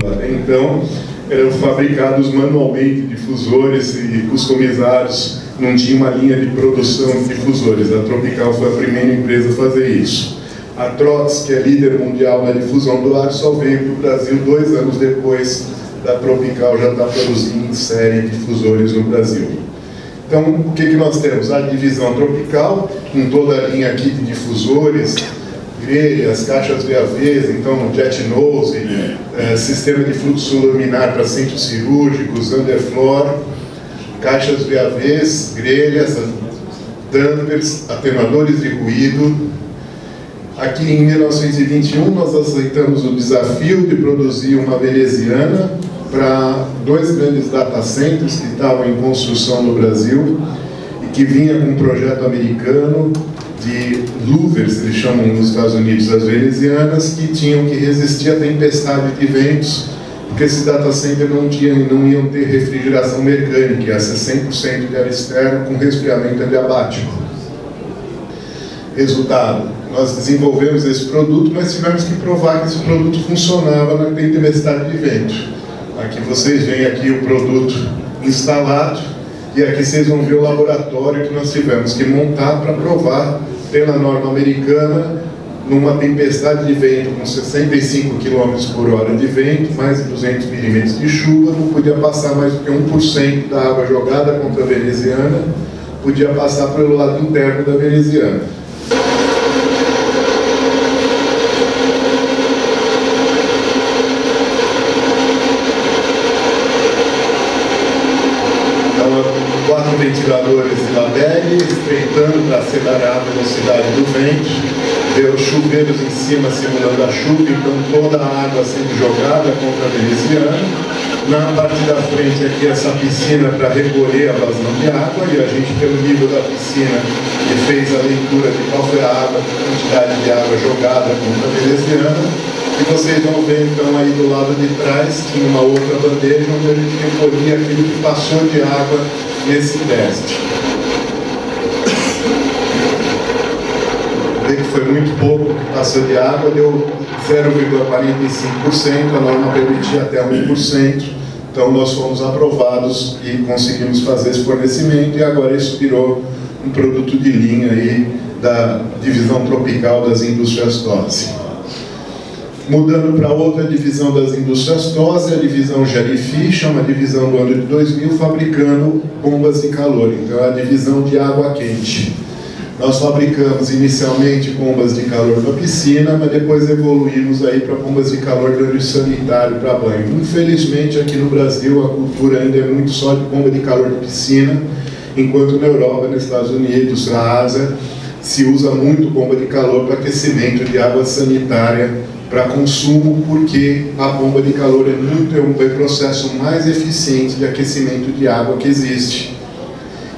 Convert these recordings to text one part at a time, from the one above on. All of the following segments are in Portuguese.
Até então, eram fabricados manualmente difusores e customizados, não tinha uma linha de produção de difusores. A Tropical foi a primeira empresa a fazer isso. A Trox, que é líder mundial na difusão do ar, só veio para o Brasil 2 anos depois da Tropical já está produzindo em série difusores no Brasil. Então, o que nós temos? A divisão Tropical, com toda a linha aqui de difusores, grelhas, caixas VAVs, então jet nose, sistema de fluxo laminar para centros cirúrgicos, underfloor, caixas VAVs, grelhas, dampers, atenuadores de ruído. Aqui em 1921 nós aceitamos o desafio de produzir uma veneziana para 2 grandes data centers que estavam em construção no Brasil e que vinha com um projeto americano de louvers, eles chamam nos Estados Unidos as venezianas, que tinham que resistir à tempestade de ventos, porque esses data centers não iam ter refrigeração mecânica, ia ser 100% de ar externo com resfriamento adiabático. Resultado, nós desenvolvemos esse produto, mas tivemos que provar que esse produto funcionava na tempestade de vento. Aqui vocês veem aqui o produto instalado, e aqui vocês vão ver o laboratório que nós tivemos que montar para provar pela norma americana, numa tempestade de vento com 65 km por hora de vento, mais de 200 milímetros de chuva, não podia passar mais do que 1% da água jogada contra a veneziana, podia passar pelo lado interno da veneziana. Ventiladores de labelle, estreitando para acelerar a velocidade do vento, ver os chuveiros em cima simulando a chuva, então toda a água sendo jogada contra a veneziana. Na parte da frente aqui essa piscina para recolher a vazão de água, e a gente, pelo nível da piscina, fez a leitura de qual foi a água, a quantidade de água jogada contra a veneziana. E vocês vão ver então aí do lado de trás, tinha uma outra bandeja onde a gente recolhia aquilo que passou de água nesse teste. Vê que foi muito pouco que passou de água, deu 0,45%, a norma permitia até 1%, então nós fomos aprovados e conseguimos fazer esse fornecimento, e agora isso virou um produto de linha aí da divisão Tropical das indústrias TOSE. Mudando para outra divisão das indústrias TOSE, a divisão Jellyfish, é uma divisão do ano de 2000, fabricando bombas de calor. Então é a divisão de água quente. Nós fabricamos inicialmente bombas de calor para piscina, mas depois evoluímos aí para bombas de calor de uso sanitário para banho. Infelizmente aqui no Brasil a cultura ainda é muito só de bomba de calor de piscina, enquanto na Europa, nos Estados Unidos, na Ásia, se usa muito bomba de calor para aquecimento de água sanitária para consumo, porque a bomba de calor é o processo mais eficiente de aquecimento de água que existe.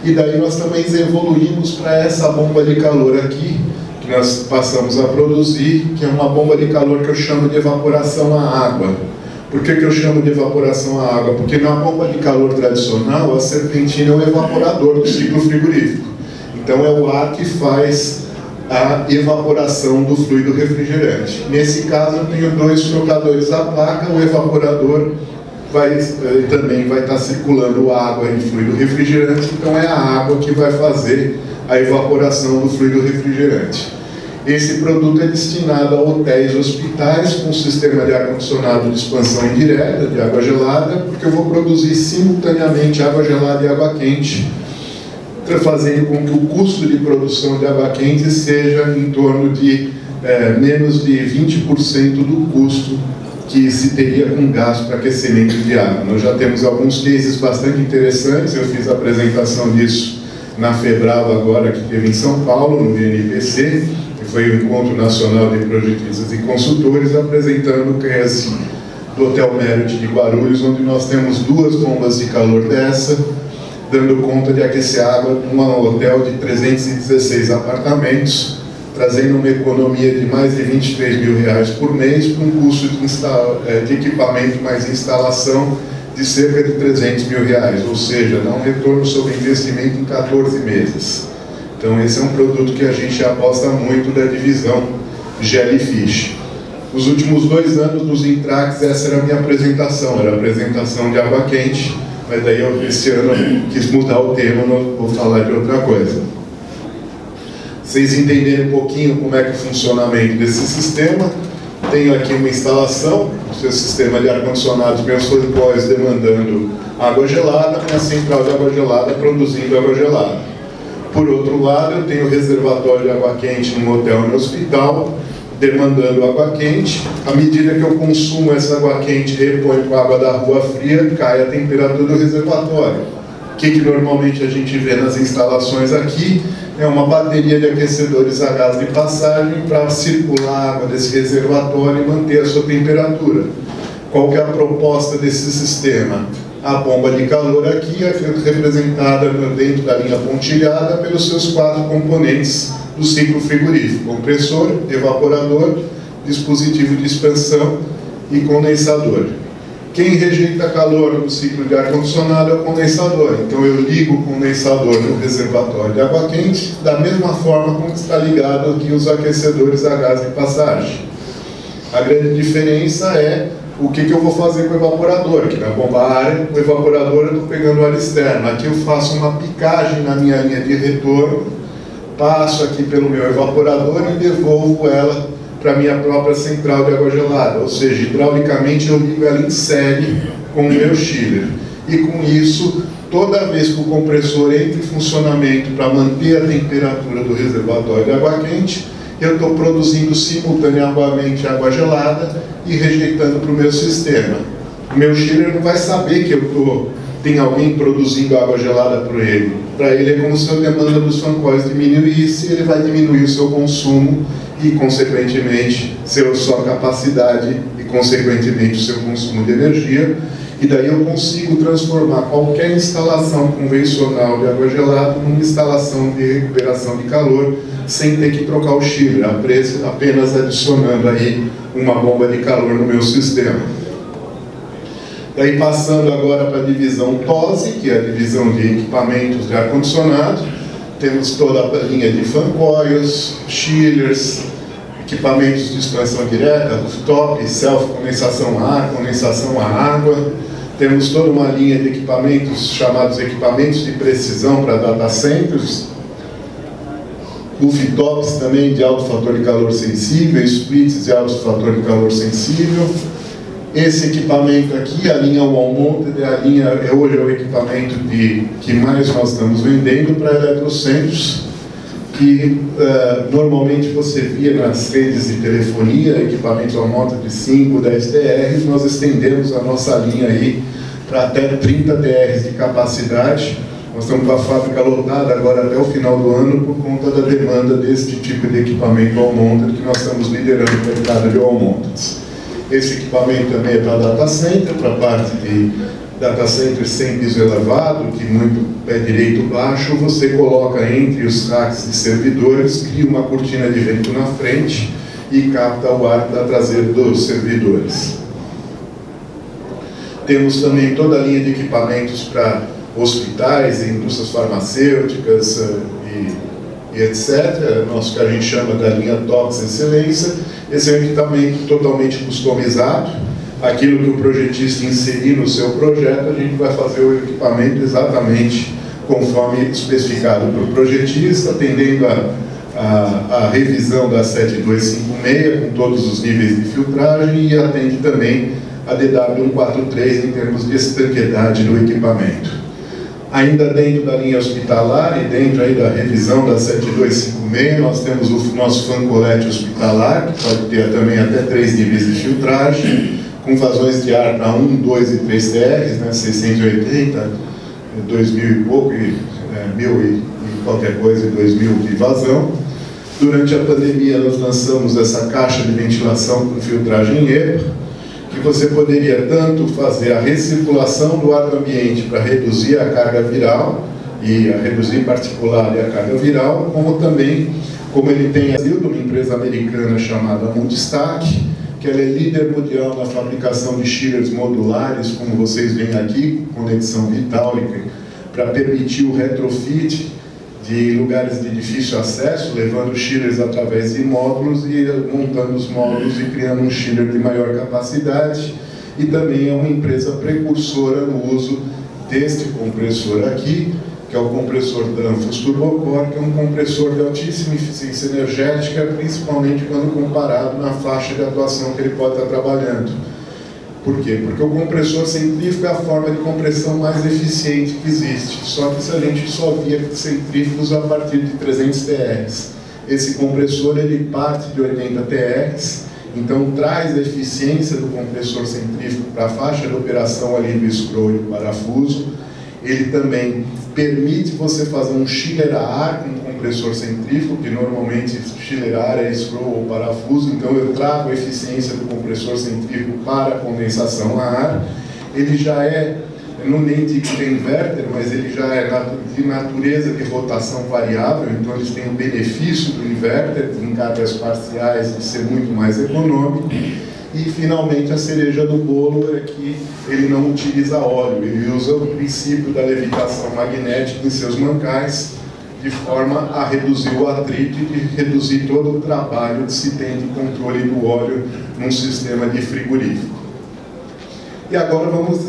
E daí nós também evoluímos para essa bomba de calor aqui, que nós passamos a produzir, que é uma bomba de calor que eu chamo de evaporação à água. Por que eu chamo de evaporação à água? Porque na bomba de calor tradicional, a serpentina é o evaporador do ciclo frigorífico. Então é o ar que faz a evaporação do fluido refrigerante. Nesse caso, eu tenho 2 trocadores da placa, o evaporador também vai estar circulando água em fluido refrigerante, então é a água que vai fazer a evaporação do fluido refrigerante. Esse produto é destinado a hotéis e hospitais com sistema de ar-condicionado de expansão indireta, de água gelada, porque eu vou produzir simultaneamente água gelada e água quente, fazendo com que o custo de produção de água quente seja em torno de menos de 20% do custo que se teria com gás para aquecimento de água. Nós já temos alguns cases bastante interessantes, eu fiz a apresentação disso na FEBRAVA agora, que teve em São Paulo, no BNPC, que foi o Encontro Nacional de Projetistas e Consultores, apresentando o case do Hotel Merit de Guarulhos, onde nós temos 2 bombas de calor dessa, dando conta de aquecer água num hotel de 316 apartamentos, trazendo uma economia de mais de R$23 mil por mês, para um custo de equipamento mais instalação de cerca de R$300 mil, ou seja, dá um retorno sobre investimento em 14 meses. Então esse é um produto que a gente aposta muito da divisão Jellyfish. Os últimos 2 anos nos Intrax, essa era a minha apresentação, era a apresentação de água quente, mas daí esse ano eu quis mudar o tema, não vou falar de outra coisa. Vocês entenderem um pouquinho como é que é o funcionamento desse sistema, tenho aqui uma instalação, o seu sistema de ar-condicionado, meus fancóis demandando água gelada, minha central de água gelada produzindo água gelada. Por outro lado, eu tenho o reservatório de água quente num hotel no hospital, demandando água quente. À medida que eu consumo essa água quente e reponho com a água da rua fria, cai a temperatura do reservatório. O que normalmente a gente vê nas instalações aqui é uma bateria de aquecedores a gás de passagem para circular a água desse reservatório e manter a sua temperatura. Qual que é a proposta desse sistema? A bomba de calor aqui é representada dentro da linha pontilhada pelos seus 4 componentes do ciclo frigorífico: compressor, evaporador, dispositivo de expansão e condensador. Quem rejeita calor no ciclo de ar-condicionado é o condensador. Então eu ligo o condensador no reservatório de água quente da mesma forma como está ligado aqui os aquecedores a gás de passagem. A grande diferença é o que eu vou fazer com o evaporador, que na bomba a ar, o evaporador eu estou pegando ar externo. Aqui eu faço uma picagem na minha linha de retorno, passo aqui pelo meu evaporador e devolvo ela para a minha própria central de água gelada. Ou seja, hidraulicamente eu ligo ela em série com o meu chiller. E com isso, toda vez que o compressor entra em funcionamento para manter a temperatura do reservatório de água quente, eu estou produzindo simultaneamente água gelada e rejeitando para o meu sistema. O meu chiller não vai saber que tem alguém produzindo água gelada para ele. Para ele é como se a demanda dos fancóis diminuísse, ele vai diminuir o seu consumo e, consequentemente, sua capacidade e, consequentemente, o seu consumo de energia. E daí eu consigo transformar qualquer instalação convencional de água gelada numa instalação de recuperação de calor sem ter que trocar o chiller, apenas adicionando aí uma bomba de calor no meu sistema. Daí passando agora para a divisão TOSE, que é a divisão de equipamentos de ar-condicionado, temos toda a linha de fan coils, chillers, equipamentos de expansão direta, rooftop, self-condensação a ar, condensação a água. Temos toda uma linha de equipamentos chamados equipamentos de precisão para data centers, rooftops também de alto fator de calor sensível, splits de alto fator de calor sensível. Esse equipamento aqui, a linha Wall Mounted, hoje é o equipamento que mais nós estamos vendendo para eletrocentros, que normalmente você via nas redes de telefonia, equipamentos Wall Mounted de 5, 10 TRs, nós estendemos a nossa linha aí para até 30 TRs de capacidade. Nós estamos com a fábrica lotada agora até o final do ano por conta da demanda desse tipo de equipamento Wall Mounted, que nós estamos liderando o mercado de Wall Mounted. Esse equipamento também é para data center, para a parte de data center sem piso elevado, que muito pé direito baixo, você coloca entre os racks de servidores, cria uma cortina de vento na frente e capta o ar da traseira dos servidores. Temos também toda a linha de equipamentos para hospitais, indústrias farmacêuticas e etc. Nosso que a gente chama da linha TOPS Excelência. Esse é um equipamento totalmente customizado. Aquilo que o projetista inserir no seu projeto, a gente vai fazer o equipamento exatamente conforme especificado pelo projetista, atendendo a revisão da 7256 com todos os níveis de filtragem e atende também a DW143 em termos de estanqueidade do equipamento. Ainda dentro da linha hospitalar e dentro aí da revisão da 7256, nós temos o nosso fan colete hospitalar, que pode ter também até 3 níveis de filtragem, com vazões de ar para 1, 2 e 3 TRs, né, 680, 2000 e pouco, 1000 e qualquer coisa, e 2000 de vazão. Durante a pandemia, nós lançamos essa caixa de ventilação com filtragem EPA, que você poderia tanto fazer a recirculação do ar do ambiente para reduzir a carga viral e a reduzir particular e a carga viral, como também, como ele tem de uma empresa americana chamada Multistack, que ela é líder mundial na fabricação de chillers modulares, como vocês veem aqui, conexão hidráulica, para permitir o retrofit de lugares de difícil acesso, levando chillers através de módulos e montando os módulos e criando um chiller de maior capacidade. E também é uma empresa precursora no uso deste compressor aqui, que é o compressor Danfoss Turbocore, que é um compressor de altíssima eficiência energética, principalmente quando comparado na faixa de atuação que ele pode estar trabalhando. Por quê? Porque o compressor centrífugo é a forma de compressão mais eficiente que existe, só que se a gente só via centrífugos a partir de 300 TRs. Esse compressor ele parte de 80 TRs, então traz a eficiência do compressor centrífugo para a faixa de operação ali do scroll e do parafuso. Ele também permite você fazer um chiller a ar com um compressor centrífugo, que normalmente chiller a ar é scroll ou parafuso, então eu trago a eficiência do compressor centrífugo para a condensação a ar. Ele já é, não nem digo que é inverter, mas ele já é de natureza de rotação variável, então eles têm o benefício do inverter em cargas parciais de ser muito mais econômico. E, finalmente, a cereja do bolo é que ele não utiliza óleo, ele usa o princípio da levitação magnética em seus mancais, de forma a reduzir o atrito e reduzir todo o trabalho que se tem de controle do óleo num sistema de frigorífico. E agora vamos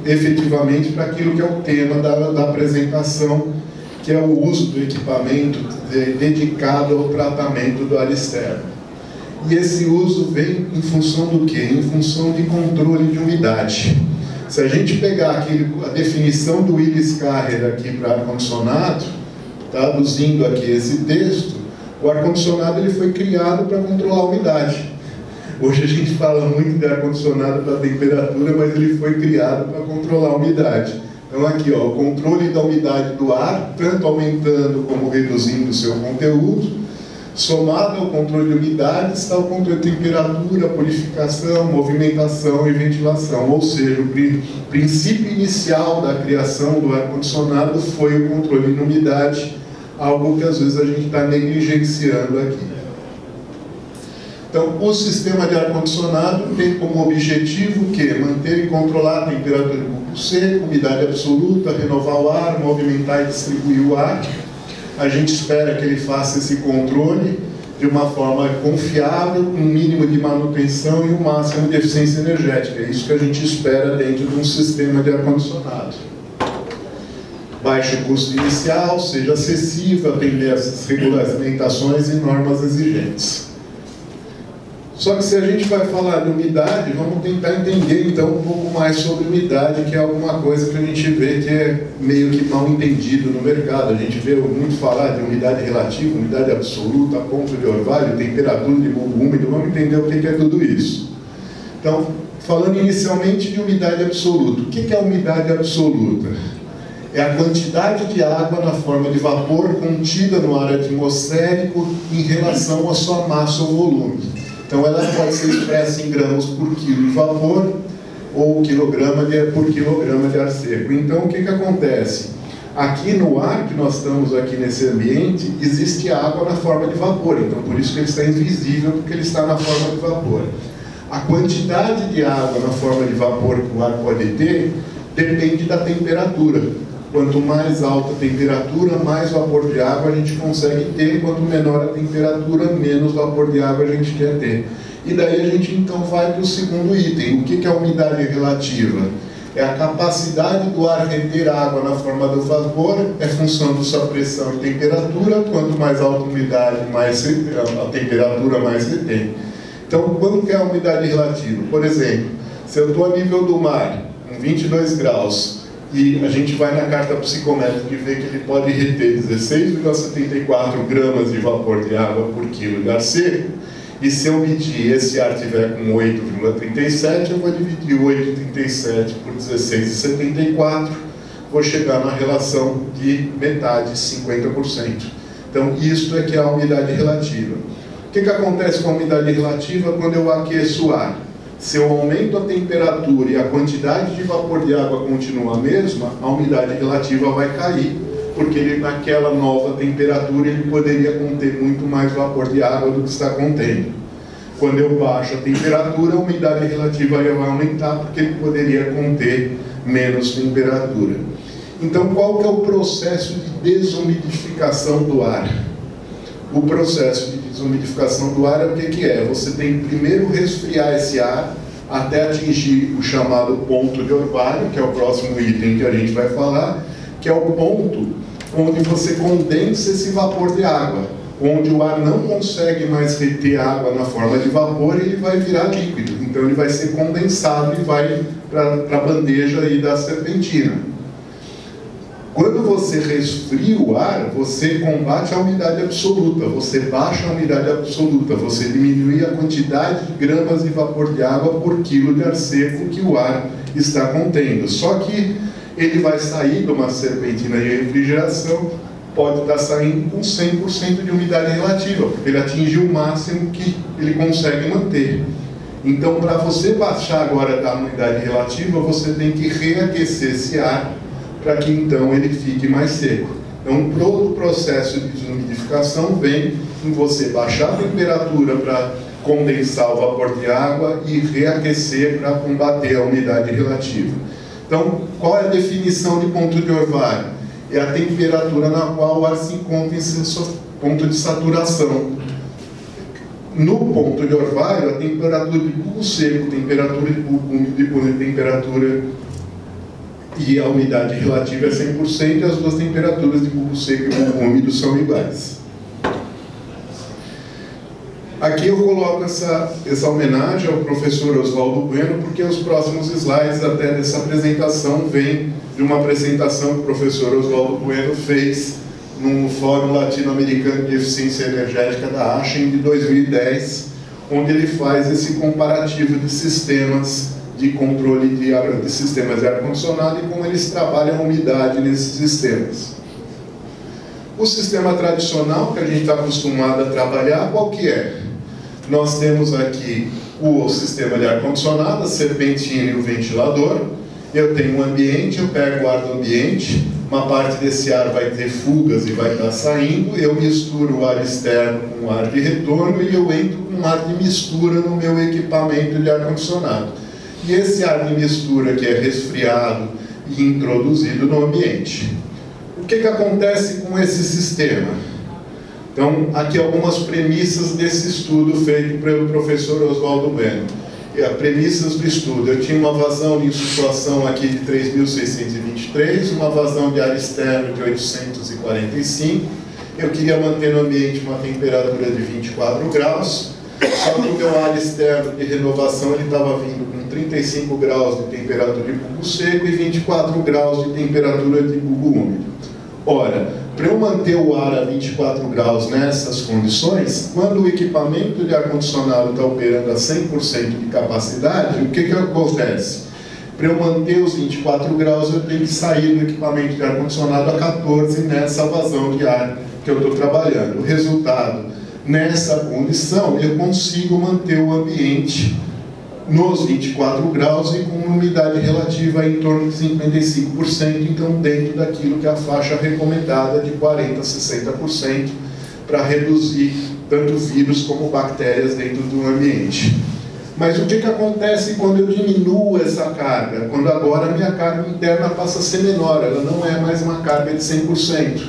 efetivamente para aquilo que é o tema da apresentação, que é o uso do equipamento dedicado ao tratamento do ar externo. E esse uso vem em função do quê? Em função de controle de umidade. Se a gente pegar a definição do Willis Carrer aqui para ar-condicionado, traduzindo aqui esse texto, o ar-condicionado ele foi criado para controlar a umidade. Hoje a gente fala muito de ar-condicionado para temperatura, mas ele foi criado para controlar a umidade. Então aqui, ó, o controle da umidade do ar, tanto aumentando como reduzindo o seu conteúdo. Somado ao controle de umidade está o controle de temperatura, purificação, movimentação e ventilação. Ou seja, o princípio inicial da criação do ar-condicionado foi o controle de umidade, algo que às vezes a gente está negligenciando aqui. Então, o sistema de ar-condicionado tem como objetivo o quê? Manter e controlar a temperatura do corpo seco, umidade absoluta, renovar o ar, movimentar e distribuir o ar. A gente espera que ele faça esse controle de uma forma confiável, com um mínimo de manutenção e um máximo de eficiência energética. É isso que a gente espera dentro de um sistema de ar-condicionado. Baixo custo inicial, seja acessível, atender essas regulamentações e normas exigentes. Só que se a gente vai falar de umidade, vamos tentar entender então um pouco mais sobre umidade, que é alguma coisa que a gente vê que é meio que mal entendido no mercado. A gente vê muito falar de umidade relativa, umidade absoluta, ponto de orvalho, temperatura de bulbo úmido. Vamos entender o que é tudo isso. Então, falando inicialmente de umidade absoluta. O que é a umidade absoluta? É a quantidade de água na forma de vapor contida no ar atmosférico em relação à sua massa ou volume. Então, ela pode ser expressa em gramas por quilo de vapor ou quilograma por quilograma de ar seco. Então, o que acontece? Aqui no ar, que nós estamos aqui nesse ambiente, existe água na forma de vapor. Então, por isso que ele está invisível, porque ele está na forma de vapor. A quantidade de água na forma de vapor que o ar pode ter depende da temperatura. Quanto mais alta a temperatura, mais vapor de água a gente consegue ter. Quanto menor a temperatura, menos vapor de água a gente quer ter. E daí a gente então vai para o segundo item. O que é a umidade relativa? É a capacidade do ar reter água na forma do vapor, é função da sua pressão e temperatura. Quanto mais alta a umidade, mais a temperatura mais retém. Então, quando que é a umidade relativa? Por exemplo, se eu estou a nível do mar, com 22 graus, e a gente vai na carta psicométrica e vê que ele pode reter 16,74 gramas de vapor de água por quilo de ar seco, e se eu medir esse ar tiver com 8,37, eu vou dividir 8,37 por 16,74, vou chegar na relação de metade, 50%. Então, isso é que é a umidade relativa. O que acontece com a umidade relativa quando eu aqueço o ar? Se eu aumento a temperatura e a quantidade de vapor de água continua a mesma, a umidade relativa vai cair, porque ele, naquela nova temperatura ele poderia conter muito mais vapor de água do que está contendo. Quando eu baixo a temperatura, a umidade relativa vai aumentar, porque ele poderia conter menos temperatura. Então, qual que é o processo de desumidificação do ar? O processo de desumidificação do ar é o que é? Você tem que primeiro resfriar esse ar até atingir o chamado ponto de orvalho, que é o próximo item que a gente vai falar, que é o ponto onde você condensa esse vapor de água, onde o ar não consegue mais reter água na forma de vapor e ele vai virar líquido. Então ele vai ser condensado e vai para a bandeja aí da serpentina. Quando você resfria o ar, você combate a umidade absoluta, você baixa a umidade absoluta, você diminui a quantidade de gramas de vapor de água por quilo de ar seco que o ar está contendo. Só que ele vai sair de uma serpentina de refrigeração, pode estar saindo com 100% de umidade relativa, porque ele atingiu o máximo que ele consegue manter. Então, para você baixar agora da umidade relativa, você tem que reaquecer esse ar para que então ele fique mais seco. Então, todo o processo de desumidificação vem em você baixar a temperatura para condensar o vapor de água e reaquecer para combater a umidade relativa. Então, qual é a definição de ponto de orvalho? É a temperatura na qual o ar se encontra em seu ponto de saturação. No ponto de orvalho, a temperatura de bulbo seco, temperatura de bulbo úmido, temperatura e a umidade relativa é 100%, e as duas temperaturas de bulbo seco e bulbo úmido são iguais. Aqui eu coloco essa homenagem ao professor Oswaldo Bueno, porque os próximos slides até dessa apresentação vêm de uma apresentação que o professor Oswaldo Bueno fez no Fórum Latino-Americano de Eficiência Energética da ASHEM de 2010, onde ele faz esse comparativo de sistemas de controle de sistemas de ar-condicionado e como eles trabalham a umidade nesses sistemas. O sistema tradicional que a gente está acostumado a trabalhar, qual que é? Nós temos aqui o sistema de ar-condicionado, a serpentina e o ventilador. Eu tenho um ambiente, eu pego o ar do ambiente, uma parte desse ar vai ter fugas e vai estar saindo, eu misturo o ar externo com o ar de retorno e eu entro com ar de mistura no meu equipamento de ar-condicionado. E esse ar de mistura que é resfriado e introduzido no ambiente. O que acontece com esse sistema? Então, aqui algumas premissas desse estudo feito pelo professor Oswaldo Bueno. Premissas do estudo: eu tinha uma vazão de insuflação aqui de 3.623, uma vazão de ar externo de 845, eu queria manter no ambiente uma temperatura de 24 graus, só que o meu ar externo de renovação ele estava vindo com 35 graus de temperatura de bulbo seco e 24 graus de temperatura de bulbo úmido. Ora, para eu manter o ar a 24 graus nessas condições, quando o equipamento de ar-condicionado está operando a 100% de capacidade, o que acontece? Para eu manter os 24 graus, eu tenho que sair do equipamento de ar-condicionado a 14 nessa vazão de ar que eu estou trabalhando. O resultado, nessa condição, eu consigo manter o ambiente nos 24 graus e com uma umidade relativa em torno de 55%, então dentro daquilo que é a faixa recomendada de 40% a 60% para reduzir tanto vírus como bactérias dentro do ambiente. Mas o que acontece quando eu diminuo essa carga? Quando agora a minha carga interna passa a ser menor, ela não é mais uma carga de 100%.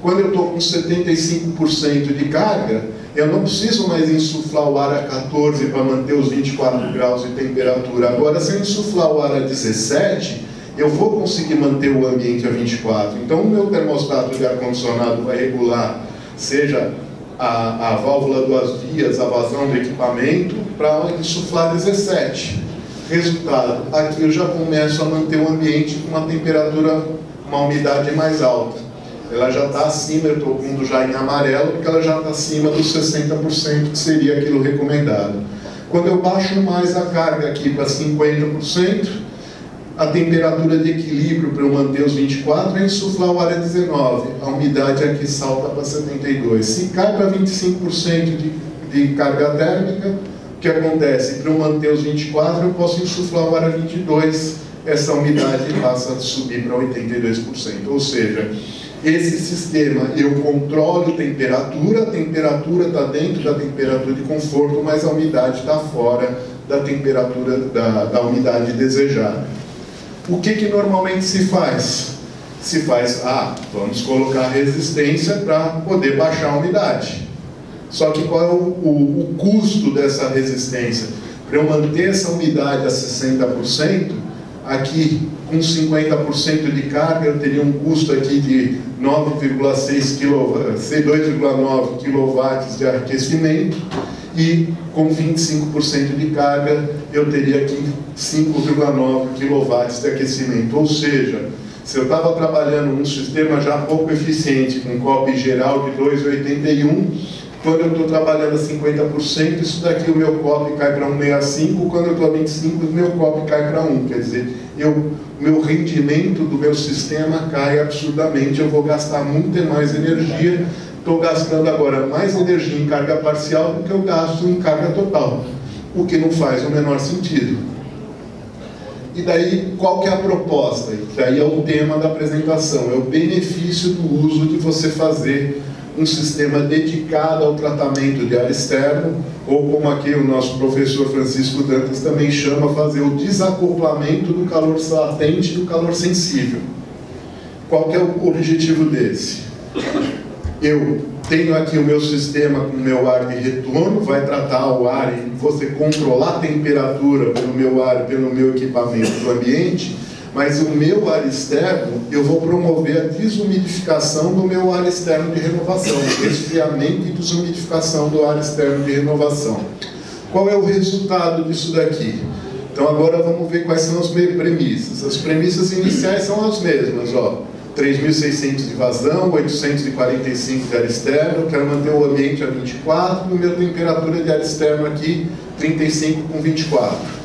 Quando eu estou com 75% de carga, eu não preciso mais insuflar o ar a 14 para manter os 24 graus de temperatura. Agora, se eu insuflar o ar a 17, eu vou conseguir manter o ambiente a 24. Então, o meu termostato de ar-condicionado vai regular, seja a válvula duas vias, a vazão do equipamento, para insuflar 17. Resultado, aqui eu já começo a manter o ambiente com uma temperatura, uma umidade mais alta. Ela já está acima, eu estou pondo já em amarelo, porque ela já está acima dos 60%, que seria aquilo recomendado. Quando eu baixo mais a carga aqui para 50%, a temperatura de equilíbrio para eu manter os 24 é insuflar o ar a 19, a umidade aqui salta para 72. Se cai para 25% de carga térmica, o que acontece? Para eu manter os 24, eu posso insuflar o ar a 22, essa umidade passa a subir para 82%, ou seja, esse sistema, eu controlo a temperatura está dentro da temperatura de conforto, mas a umidade está fora da temperatura, da umidade desejada. O que normalmente se faz? se faz, vamos colocar resistência para poder baixar a umidade. Só que qual é o custo dessa resistência? Para eu manter essa umidade a 60%, aqui com 50% de carga eu teria um custo aqui de 9,6 2,9 kW de aquecimento, e com 25% de carga eu teria aqui 5,9 kW de aquecimento. Ou seja, se eu estava trabalhando num sistema já pouco eficiente, com COP geral de 2,81, quando eu estou trabalhando a 50%, isso daqui o meu COP cai para 1,65, quando eu estou a 25, o meu COP cai para 1. Quer dizer, o meu rendimento do meu sistema cai absurdamente, eu vou gastar muito mais energia, estou gastando agora mais energia em carga parcial do que eu gasto em carga total, o que não faz o menor sentido. E daí, qual que é a proposta? Que aí é o tema da apresentação, é o benefício do uso de você fazer um sistema dedicado ao tratamento de ar externo, ou como aqui o nosso professor Francisco Dantas também chama, fazer o desacoplamento do calor latente do calor sensível. Qual que é o objetivo desse? Eu tenho aqui o meu sistema com o meu ar de retorno, vai tratar o ar e você controlar a temperatura pelo meu ar, pelo meu equipamento do ambiente, mas o meu ar externo, eu vou promover a desumidificação do meu ar externo de renovação, resfriamento e desumidificação do ar externo de renovação. Qual é o resultado disso daqui? Então agora vamos ver quais são as premissas. As premissas iniciais são as mesmas, 3.600 de vazão, 845 de ar externo, eu quero manter o ambiente a 24, e a minha temperatura de ar externo aqui, 35 com 24.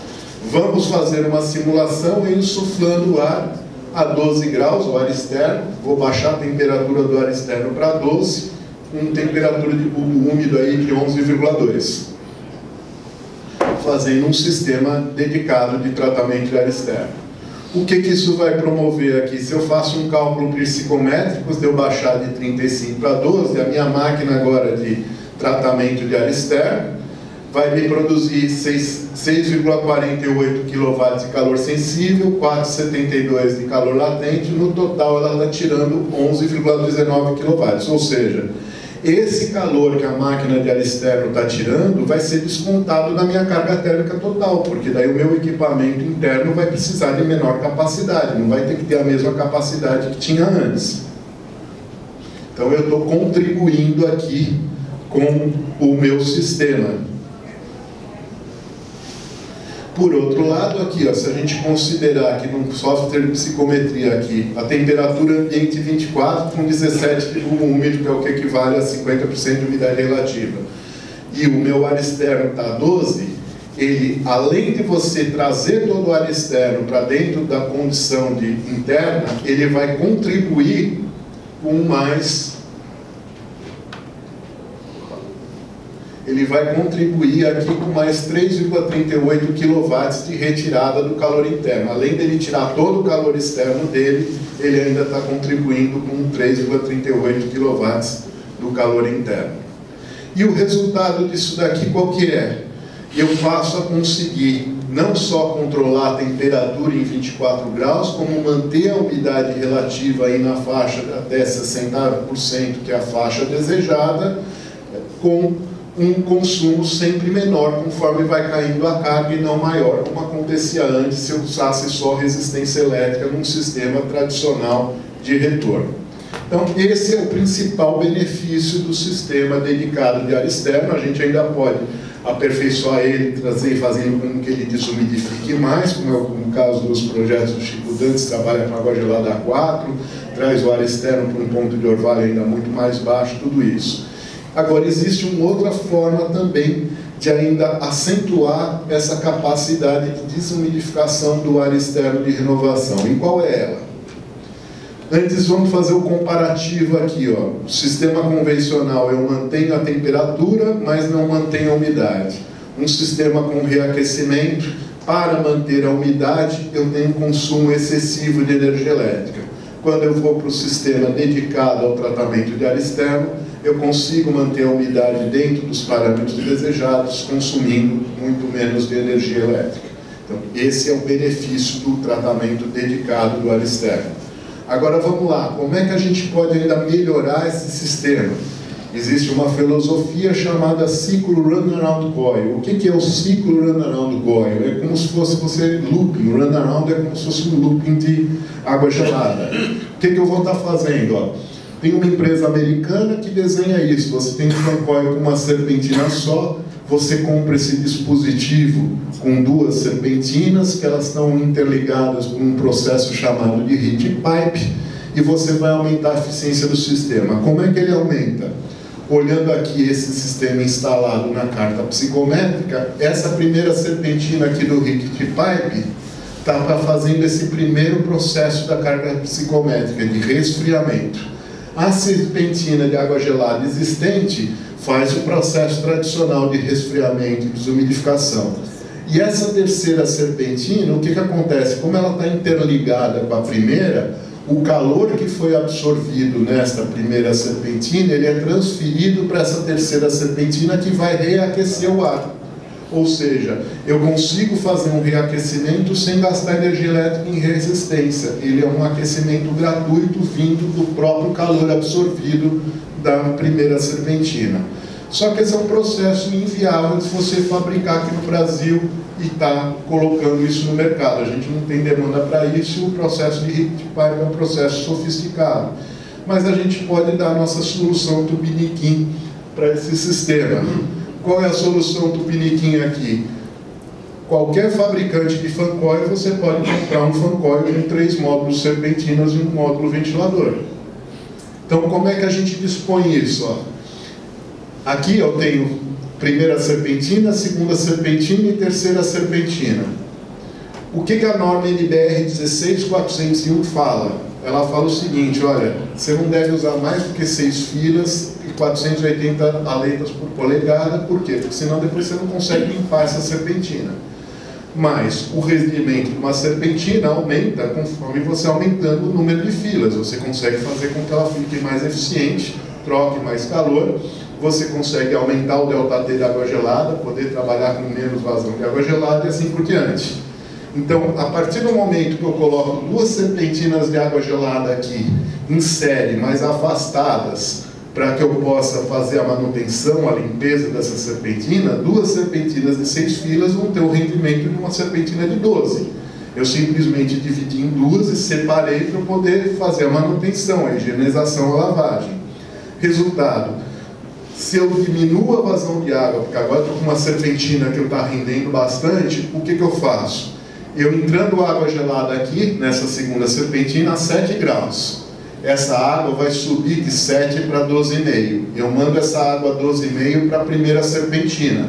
Vamos fazer uma simulação insuflando o ar a 12 graus, o ar externo. Vou baixar a temperatura do ar externo para 12, com temperatura de bulbo úmido aí de 11,2. Fazendo um sistema dedicado de tratamento de ar externo. O que isso vai promover aqui? Se eu faço um cálculo psicométrico, se eu baixar de 35 para 12, a minha máquina agora de tratamento de ar externo vai me produzir 6,48 kW de calor sensível, 4,72 de calor latente, no total ela está tirando 11,19 kW. Ou seja, esse calor que a máquina de ar externo está tirando vai ser descontado da minha carga térmica total, porque daí o meu equipamento interno vai precisar de menor capacidade, não vai ter que ter a mesma capacidade que tinha antes. Então eu estou contribuindo aqui com o meu sistema. Por outro lado, aqui, se a gente considerar que num software de psicometria aqui, a temperatura ambiente 24 com 17 de bulbo úmido, que é o que equivale a 50% de umidade relativa, e o meu ar externo está a 12, ele, além de você trazer todo o ar externo para dentro da condição interna, ele vai contribuir com mais... Ele vai contribuir aqui com mais 3,38 kW de retirada do calor interno. Além dele tirar todo o calor externo dele, ele ainda está contribuindo com 3,38 kW do calor interno. E o resultado disso daqui qual que é? Eu passo a conseguir não só controlar a temperatura em 24 graus, como manter a umidade relativa aí na faixa até 60%, que é a faixa desejada, com um consumo sempre menor, conforme vai caindo a carga e não maior, como acontecia antes se eu usasse só resistência elétrica num sistema tradicional de retorno. Então, esse é o principal benefício do sistema dedicado de ar externo. A gente ainda pode aperfeiçoar ele, trazer, fazendo com que ele desumidifique mais, como é o caso dos projetos do Chico Dantas, trabalha com água gelada A4, traz o ar externo para um ponto de orvalho ainda muito mais baixo, tudo isso. Agora, existe uma outra forma também de ainda acentuar essa capacidade de desumidificação do ar externo de renovação. E qual é ela? Antes, vamos fazer o comparativo aqui. O sistema convencional, eu mantenho a temperatura, mas não mantenho a umidade. Um sistema com reaquecimento, para manter a umidade, eu tenho consumo excessivo de energia elétrica. Quando eu vou para o sistema dedicado ao tratamento de ar externo, eu consigo manter a umidade dentro dos parâmetros desejados, consumindo muito menos de energia elétrica. Então, esse é o benefício do tratamento dedicado do ar externo. Agora vamos lá, como é que a gente pode ainda melhorar esse sistema? Existe uma filosofia chamada ciclo runaround coil. O que é o ciclo runaround coil? É como se fosse você looping, runaround é como se fosse um looping de água gelada. O que eu vou estar fazendo? Ó? Tem uma empresa americana que desenha isso. Você tem um fan coil com uma serpentina só, você compra esse dispositivo com duas serpentinas, que elas estão interligadas por um processo chamado de heat pipe, e você vai aumentar a eficiência do sistema. Como é que ele aumenta? Olhando aqui esse sistema instalado na carta psicométrica, essa primeira serpentina aqui do heat pipe está fazendo esse primeiro processo da carga psicométrica de resfriamento. A serpentina de água gelada existente faz o processo tradicional de resfriamento e desumidificação. E essa terceira serpentina, o que acontece? Como ela está interligada com a primeira, o calor que foi absorvido nesta primeira serpentina, ele é transferido para essa terceira serpentina que vai reaquecer o ar. Ou seja, eu consigo fazer um reaquecimento sem gastar energia elétrica em resistência. Ele é um aquecimento gratuito vindo do próprio calor absorvido da primeira serpentina. Só que esse é um processo inviável de você fabricar aqui no Brasil e está colocando isso no mercado. A gente não tem demanda para isso e o processo de heat pipe é um processo sofisticado. Mas a gente pode dar a nossa solução tupiniquim para esse sistema. Qual é a solução tupiniquim aqui? Qualquer fabricante de fan coil, você pode comprar um fan coil com 3 módulos serpentinas e um módulo ventilador. Então, como é que a gente dispõe isso? Ó? Aqui eu tenho primeira serpentina, segunda serpentina e terceira serpentina. O que a norma NBR 16401 fala? Ela fala o seguinte, olha, você não deve usar mais do que 6 filas e 480 aletas por polegada. Por quê? Porque senão depois você não consegue limpar essa serpentina. Mas o rendimento de uma serpentina aumenta conforme você aumentando o número de filas. Você consegue fazer com que ela fique mais eficiente, troque mais calor. Você consegue aumentar o ΔT da água gelada, poder trabalhar com menos vazão de água gelada e assim por diante. Então, a partir do momento que eu coloco 2 serpentinas de água gelada aqui em série, mais afastadas, para que eu possa fazer a manutenção, a limpeza dessa serpentina, 2 serpentinas de 6 filas vão ter o rendimento de uma serpentina de 12. Eu simplesmente dividi em 2 e separei para poder fazer a manutenção, a higienização, a lavagem. Resultado. Se eu diminuo a vazão de água, porque agora estou com uma serpentina que está rendendo bastante, o que eu faço? Eu entrando água gelada aqui, nessa segunda serpentina, a 7 graus. Essa água vai subir de 7 para 12,5. Eu mando essa água 12,5 para a primeira serpentina.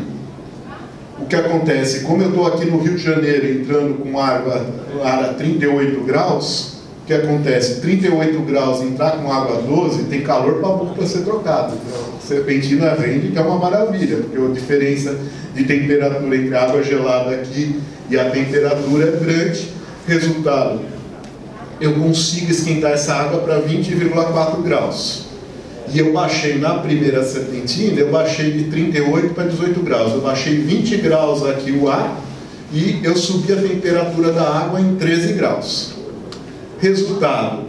O que acontece? Como eu estou aqui no Rio de Janeiro entrando com água a 38 graus, o que acontece? 38 graus, entrar com água 12, tem calor para burro para ser trocado. A serpentina rende, que é uma maravilha, porque a diferença de temperatura entre a água gelada aqui e a temperatura é grande. Resultado, eu consigo esquentar essa água para 20,4 graus. E eu baixei na primeira serpentina, eu baixei de 38 para 18 graus. Eu baixei 20 graus aqui o ar e eu subi a temperatura da água em 13 graus. Resultado,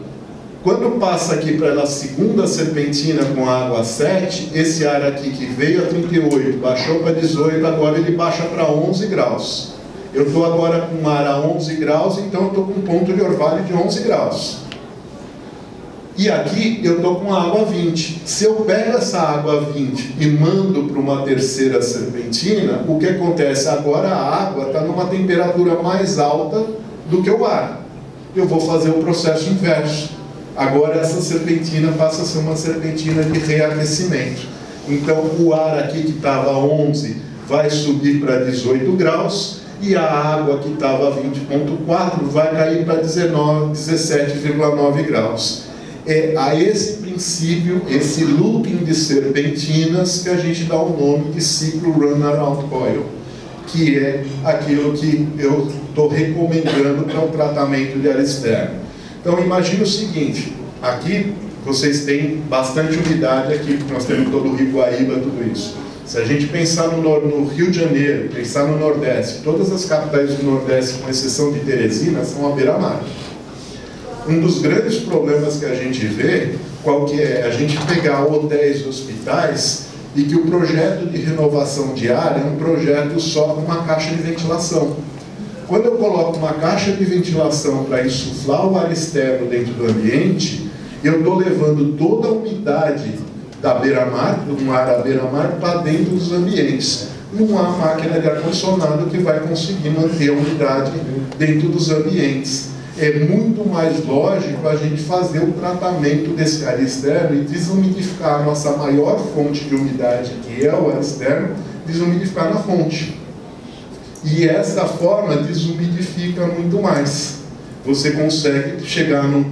quando passa aqui para a segunda serpentina com água a 7, esse ar aqui que veio a 38, baixou para 18, agora ele baixa para 11 graus. Eu estou agora com ar a 11 graus, então eu estou com um ponto de orvalho de 11 graus. E aqui eu estou com água a 20. Se eu pego essa água a 20 e mando para uma terceira serpentina, o que acontece? Agora a água está numa temperatura mais alta do que o ar. Eu vou fazer o processo inverso. Agora essa serpentina passa a ser uma serpentina de reaquecimento. Então o ar aqui que estava a 11 vai subir para 18 graus e a água que estava a 20,4 vai cair para 17,9 graus. É a esse princípio, esse looping de serpentinas, que a gente dá o nome de ciclo runaround coil, que é aquilo que eu estou recomendando para o tratamento de ar externo. Então imagine o seguinte, aqui vocês têm bastante umidade aqui, porque nós temos todo o Rio Guaíba, tudo isso. Se a gente pensar no Rio de Janeiro, pensar no Nordeste, todas as capitais do Nordeste, com exceção de Teresina, são à beira-mar. Um dos grandes problemas que a gente vê, qual que é? A gente pegar hotéis e hospitais e que o projeto de renovação de ar é um projeto só com uma caixa de ventilação. Quando eu coloco uma caixa de ventilação para insuflar o ar externo dentro do ambiente, eu estou levando toda a umidade da beira-mar, do ar à beira-mar, para dentro dos ambientes. Não há máquina de ar-condicionado que vai conseguir manter a umidade dentro dos ambientes. É muito mais lógico a gente fazer o tratamento desse ar externo e desumidificar a nossa maior fonte de umidade, que é o ar externo, desumidificar na fonte. E essa forma desumidifica muito mais. Você consegue chegar num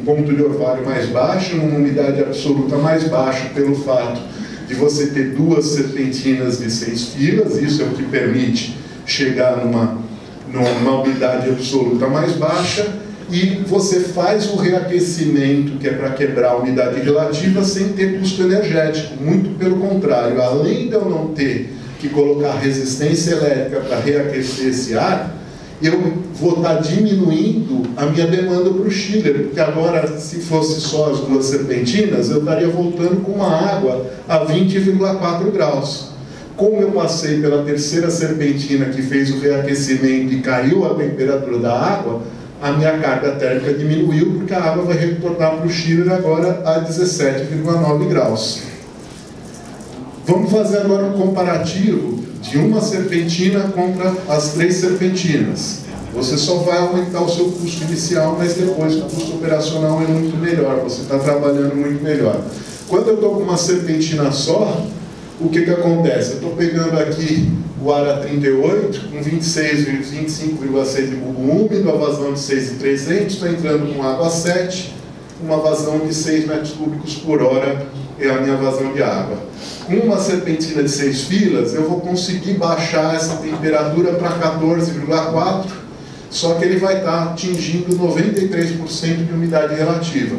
ponto de orvalho mais baixo, numa umidade absoluta mais baixa, pelo fato de você ter 2 serpentinas de 6 filas, isso é o que permite chegar numa umidade absoluta mais baixa, e você faz o reaquecimento, que é para quebrar a umidade relativa, sem ter custo energético. Muito pelo contrário, além de eu não ter que colocar resistência elétrica para reaquecer esse ar, eu vou estar diminuindo a minha demanda para o chiller, porque agora, se fosse só as 2 serpentinas, eu estaria voltando com uma água a 20,4 graus. Como eu passei pela 3ª serpentina que fez o reaquecimento e caiu a temperatura da água, a minha carga térmica diminuiu, porque a água vai retornar para o chiller agora a 17,9 graus. Vamos fazer agora um comparativo de uma serpentina contra as 3 serpentinas. Você só vai aumentar o seu custo inicial, mas depois o custo operacional é muito melhor, você está trabalhando muito melhor. Quando eu estou com uma serpentina só, o que acontece? Eu estou pegando aqui o ar a 38, com 25,6 de bulbo úmido, a vazão de 6,300, estou entrando com água a 7, uma vazão de 6 metros cúbicos por hora é a minha vazão de água. Com uma serpentina de 6 filas, eu vou conseguir baixar essa temperatura para 14,4, só que ele vai estar atingindo 93% de umidade relativa.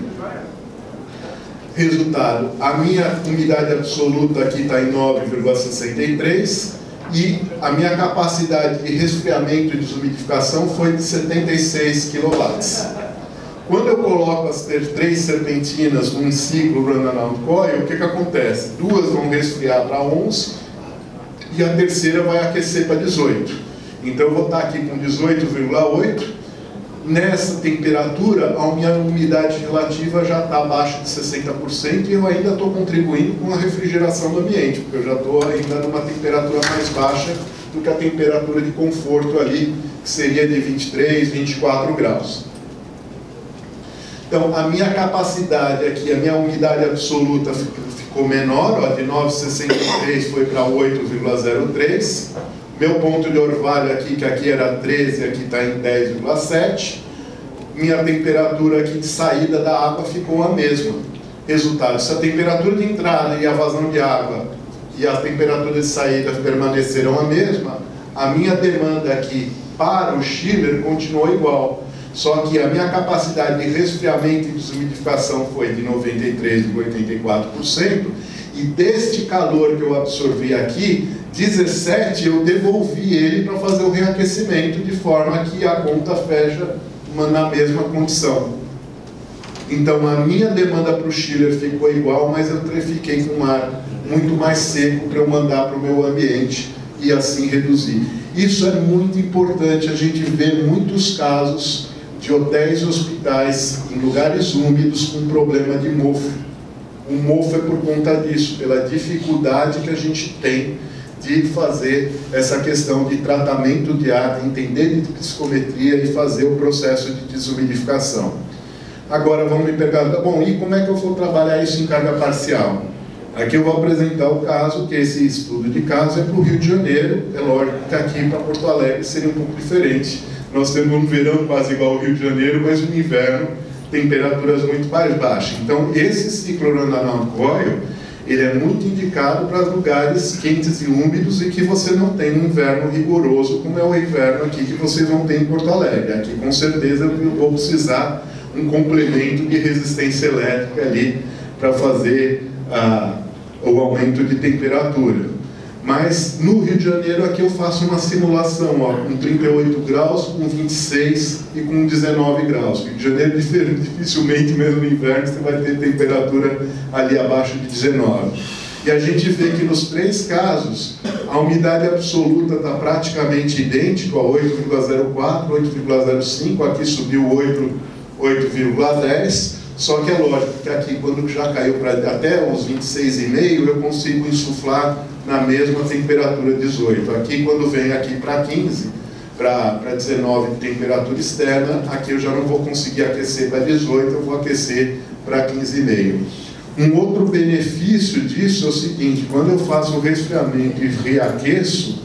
Resultado, a minha umidade absoluta aqui está em 9,63 e a minha capacidade de resfriamento e desumidificação foi de 76 kW. Quando eu coloco as 3 serpentinas num ciclo run-around coil, o que acontece? 2 vão resfriar para 11 e a terceira vai aquecer para 18. Então eu vou estar aqui com 18,8. Nessa temperatura, a minha umidade relativa já está abaixo de 60% e eu ainda estou contribuindo com a refrigeração do ambiente, porque eu já estou ainda numa temperatura mais baixa do que a temperatura de conforto ali, que seria de 23, 24 graus. Então, a minha capacidade aqui, a minha umidade absoluta ficou menor, ó, de 9,63 foi para 8,03. Meu ponto de orvalho aqui, que aqui era 13, aqui está em 10,7. Minha temperatura aqui de saída da água ficou a mesma. Resultado, se a temperatura de entrada e a vazão de água e a temperatura de saída permaneceram a mesma, a minha demanda aqui para o chiller continuou igual. Só que a minha capacidade de resfriamento e desumidificação foi de 93,84%, e deste calor que eu absorvi aqui, 17 eu devolvi ele para fazer o reaquecimento, de forma que a conta fecha na mesma condição. Então a minha demanda para o chiller ficou igual, mas eu fiquei com um ar muito mais seco para eu mandar para o meu ambiente e assim reduzir. Isso é muito importante, a gente vê muitos casos de hotéis e hospitais em lugares úmidos com problema de mofo. O mofo é por conta disso, pela dificuldade que a gente tem de fazer essa questão de tratamento de ar, de entender de psicometria e fazer o processo de desumidificação. Agora vamos me perguntar, bom, e como é que eu vou trabalhar isso em carga parcial? Aqui eu vou apresentar o caso, que esse estudo de caso é para o Rio de Janeiro, é lógico que aqui para Porto Alegre seria um pouco diferente. Nós temos um verão quase igual ao Rio de Janeiro, mas um inverno, temperaturas muito mais baixas. Então, esse ciclo run-around coil, ele é muito indicado para lugares quentes e úmidos e que você não tem um inverno rigoroso, como é o inverno aqui que vocês vão ter em Porto Alegre. Aqui, com certeza, eu vou precisar um complemento de resistência elétrica ali para fazer o aumento de temperatura. Mas no Rio de Janeiro aqui eu faço uma simulação, ó, com 38 graus, com 26 e com 19 graus. Rio de Janeiro, dificilmente, mesmo no inverno, você vai ter temperatura ali abaixo de 19. E a gente vê que nos 3 casos, a umidade absoluta está praticamente idêntica, 8,04, 8,05, aqui subiu 8,10, só que é lógico que aqui, quando já caiu para até os 26,5, eu consigo insuflar na mesma temperatura 18. Aqui, quando vem aqui para 15, para 19 de temperatura externa, aqui eu já não vou conseguir aquecer para 18, eu vou aquecer para 15,5. Um outro benefício disso é o seguinte: quando eu faço o resfriamento e reaqueço,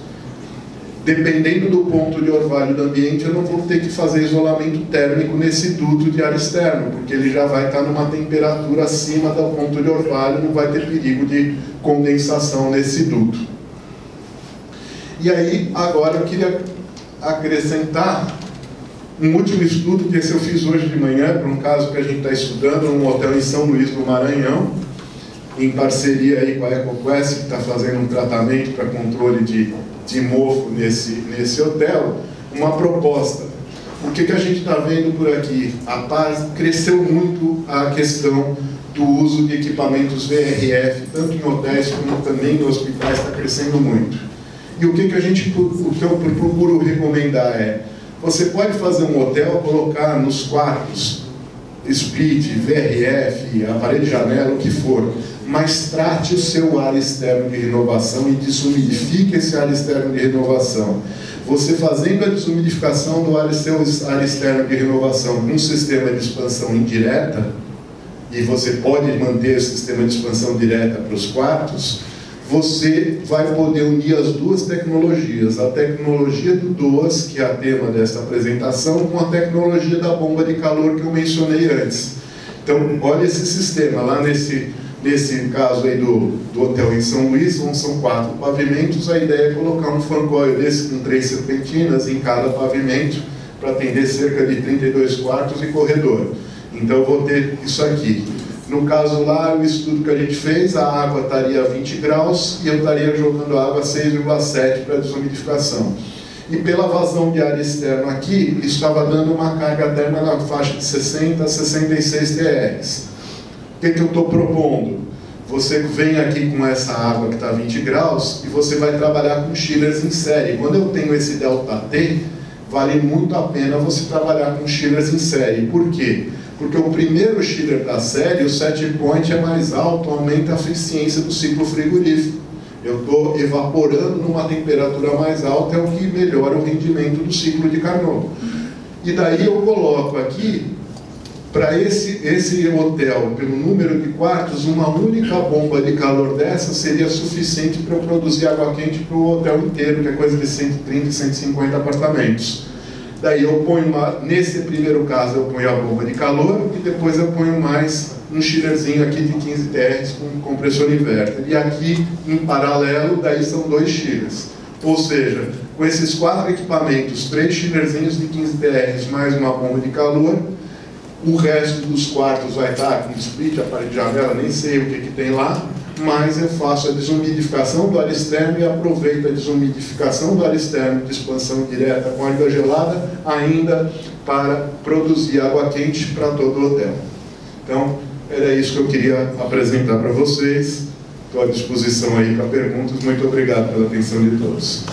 dependendo do ponto de orvalho do ambiente, eu não vou ter que fazer isolamento térmico nesse duto de ar externo, porque ele já vai estar numa temperatura acima do ponto de orvalho, não vai ter perigo de condensação nesse duto. E aí, agora eu queria acrescentar um último estudo, que esse eu fiz hoje de manhã, para um caso que a gente está estudando, num hotel em São Luís do Maranhão, em parceria aí com a EcoQuest, que está fazendo um tratamento para controle de mofo nesse hotel, uma proposta. O que a gente está vendo por aqui? Cresceu muito a questão do uso de equipamentos VRF, tanto em hotéis como também em hospitais, está crescendo muito. E o que eu procuro recomendar é: você pode fazer um hotel, colocar nos quartos split, VRF, aparelho de janela, o que for, mas trate o seu ar externo de renovação e desumidifique esse ar externo de renovação. Você fazendo a desumidificação do seu ar externo de renovação com um sistema de expansão indireta, e você pode manter o sistema de expansão direta para os quartos, você vai poder unir as duas tecnologias, a tecnologia do DOAS, que é a tema dessa apresentação, com a tecnologia da bomba de calor que eu mencionei antes. Então, olha esse sistema, lá nesse caso aí do hotel em São Luís, são 4 pavimentos, a ideia é colocar um fan coil desse com 3 serpentinas em cada pavimento, para atender cerca de 32 quartos e corredor. Então, eu vou ter isso aqui. No caso lá, o estudo que a gente fez, a água estaria a 20 graus e eu estaria jogando água a 6,7 para desumidificação. E pela vazão de ar externo aqui, isso estava dando uma carga térmica na faixa de 60 a 66 TRs. O que eu estou propondo? Você vem aqui com essa água que está a 20 graus e você vai trabalhar com chillers em série. Quando eu tenho esse ΔT, vale muito a pena você trabalhar com chillers em série. Por quê? Porque o primeiro chiller da série, o set point é mais alto, aumenta a eficiência do ciclo frigorífico. Eu estou evaporando numa temperatura mais alta, é o que melhora o rendimento do ciclo de Carnot. E daí eu coloco aqui, para esse hotel, pelo número de quartos, uma única bomba de calor dessa seria suficiente para eu produzir água quente para o hotel inteiro, que é coisa de 130, 150 apartamentos. Daí eu ponho, nesse primeiro caso, eu ponho a bomba de calor e depois eu ponho mais um chillerzinho aqui de 15 TRs com compressor inverter. E aqui, em paralelo, daí são 2 chillers. Ou seja, com esses 4 equipamentos, 3 chillerzinhos de 15 TRs mais uma bomba de calor, o resto dos quartos vai estar com split, aparelho de janela, nem sei o que tem lá, mas eu faço a desumidificação do ar externo e aproveito a desumidificação do ar externo de expansão direta com água gelada ainda para produzir água quente para todo o hotel. Então, era isso que eu queria apresentar para vocês. Estou à disposição aí para perguntas. Muito obrigado pela atenção de todos.